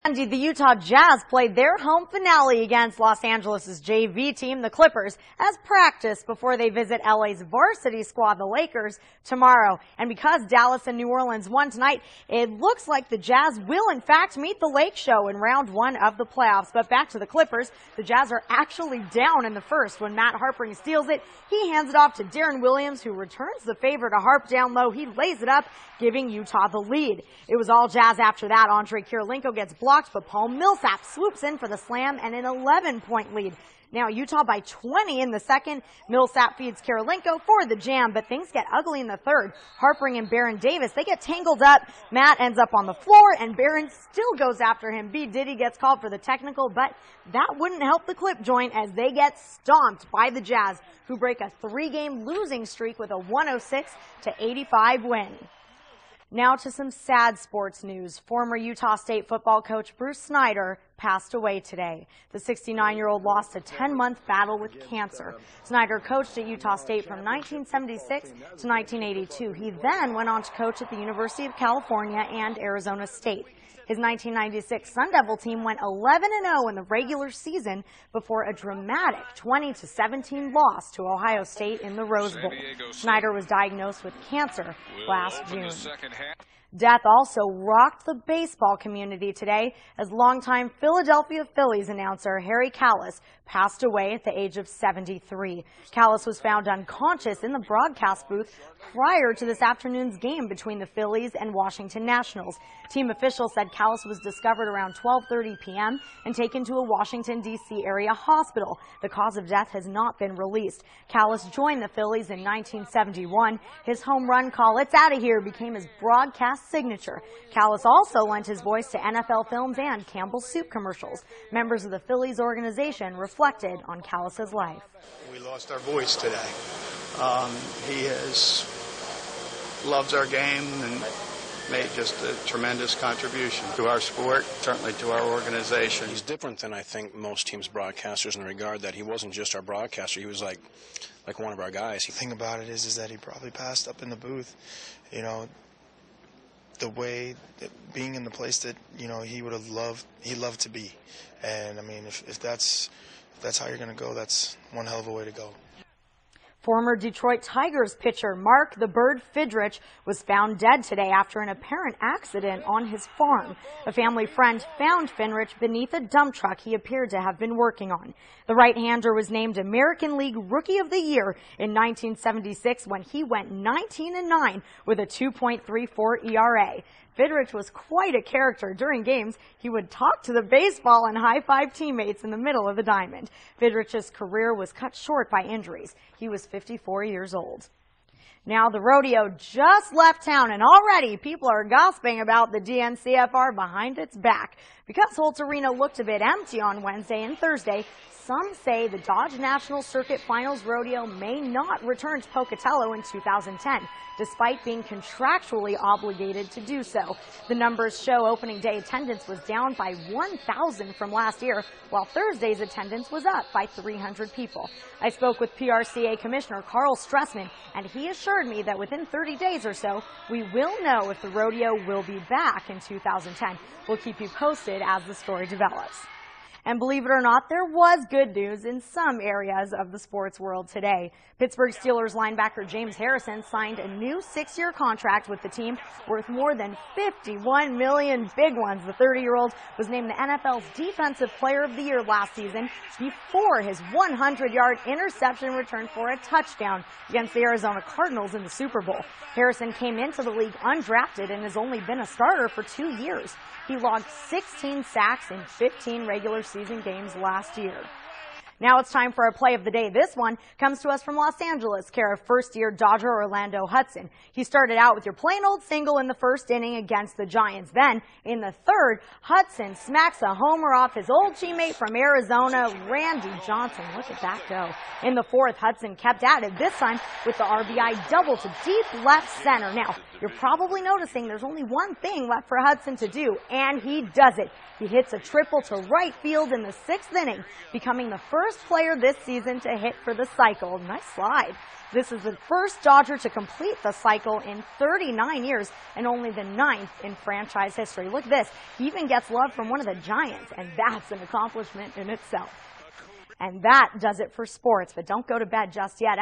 Monday, the Utah Jazz played their home finale against Los Angeles' JV team, the Clippers, as practice before they visit LA's varsity squad, the Lakers, tomorrow. And because Dallas and New Orleans won tonight, it looks like the Jazz will, in fact, meet the Lake Show in round one of the playoffs. But back to the Clippers, the Jazz are actually down in the first. When Matt Harpring steals it, he hands it off to Darren Williams, who returns the favor to Harp down low. He lays it up, giving Utah the lead. It was all Jazz after that. Andre Kirilenko gets blocked, but Paul Millsap swoops in for the slam and an 11-point lead. Now Utah by 20 in the second. Millsap feeds Kirilenko for the jam, but things get ugly in the third. Harpring and Baron Davis, they get tangled up. Matt ends up on the floor, and Baron still goes after him. B. Diddy gets called for the technical, but that wouldn't help the clip joint as they get stomped by the Jazz, who break a 3-game losing streak with a 106-85 win. Now to some sad sports news. Former Utah State football coach Bruce Snyder passed away today. The 69-year-old lost a 10-month battle with cancer. Snyder coached at Utah State from 1976 to 1982. He then went on to coach at the University of California and Arizona State. His 1996 Sun Devil team went 11-0 in the regular season before a dramatic 20-17 loss to Ohio State in the Rose Bowl. Snyder was diagnosed with cancer last June. Death also rocked the baseball community today as longtime Philadelphia Phillies announcer Harry Kalas passed away at the age of 73. Kalas was found unconscious in the broadcast booth prior to this afternoon's game between the Phillies and Washington Nationals. Team officials said Kalas was discovered around 12:30 p.m. and taken to a Washington, D.C. area hospital. The cause of death has not been released. Kalas joined the Phillies in 1971. His home run call, "It's Outta Here," became his broadcast signature. Kalas also lent his voice to NFL films and Campbell's Soup commercials. Members of the Phillies organization reflected on Kalas's life. We lost our voice today. He loves our game and made just a tremendous contribution to our sport, certainly to our organization. He's different than I think most teams' broadcasters in the regard that he wasn't just our broadcaster. He was like one of our guys. The thing about it is that he probably passed up in the booth. You know, the way that being in the place that he loved to be, and I mean, if that's how you're going to go, that's one hell of a way to go. Former Detroit Tigers pitcher Mark the Bird Fidrych was found dead today after an apparent accident on his farm. A family friend found Fidrych beneath a dump truck he appeared to have been working on. The right-hander was named American League Rookie of the Year in 1976 when he went 19-9 with a 2.34 ERA. Fidrych was quite a character. During games, he would talk to the baseball and high-five teammates in the middle of the diamond. Fidrych's career was cut short by injuries. He was 54 years old. Now the rodeo just left town, and already people are gossiping about the DNCFR behind its back. Because Holtz Arena looked a bit empty on Wednesday and Thursday, some say the Dodge National Circuit Finals Rodeo may not return to Pocatello in 2010, despite being contractually obligated to do so. The numbers show opening day attendance was down by 1,000 from last year, while Thursday's attendance was up by 300 people. I spoke with PRCA Commissioner Carl Stressman, and he assured me that within 30 days or so, we will know if the rodeo will be back in 2010. We'll keep you posted as the story develops. And believe it or not, there was good news in some areas of the sports world today. Pittsburgh Steelers linebacker James Harrison signed a new 6-year contract with the team worth more than $51 million. Big ones. The 30-year-old was named the NFL's Defensive Player of the Year last season before his 100-yard interception return for a touchdown against the Arizona Cardinals in the Super Bowl. Harrison came into the league undrafted and has only been a starter for 2 years. He logged 16 sacks in 15 regular season games last year. Now it's time for our play of the day. This one comes to us from Los Angeles, care of first-year Dodger Orlando Hudson. He started out with your plain old single in the first inning against the Giants. Then, in the third, Hudson smacks a homer off his old teammate from Arizona, Randy Johnson. Look at that go. In the fourth, Hudson kept at it, this time with the RBI double to deep left center. Now, you're probably noticing there's only one thing left for Hudson to do, and he does it. He hits a triple to right field in the 6th inning, becoming the first player this season to hit for the cycle. Nice slide. This is the first Dodger to complete the cycle in 39 years and only the 9th in franchise history. Look at this. He even gets love from one of the Giants, and that's an accomplishment in itself. And that does it for sports, but don't go to bed just yet.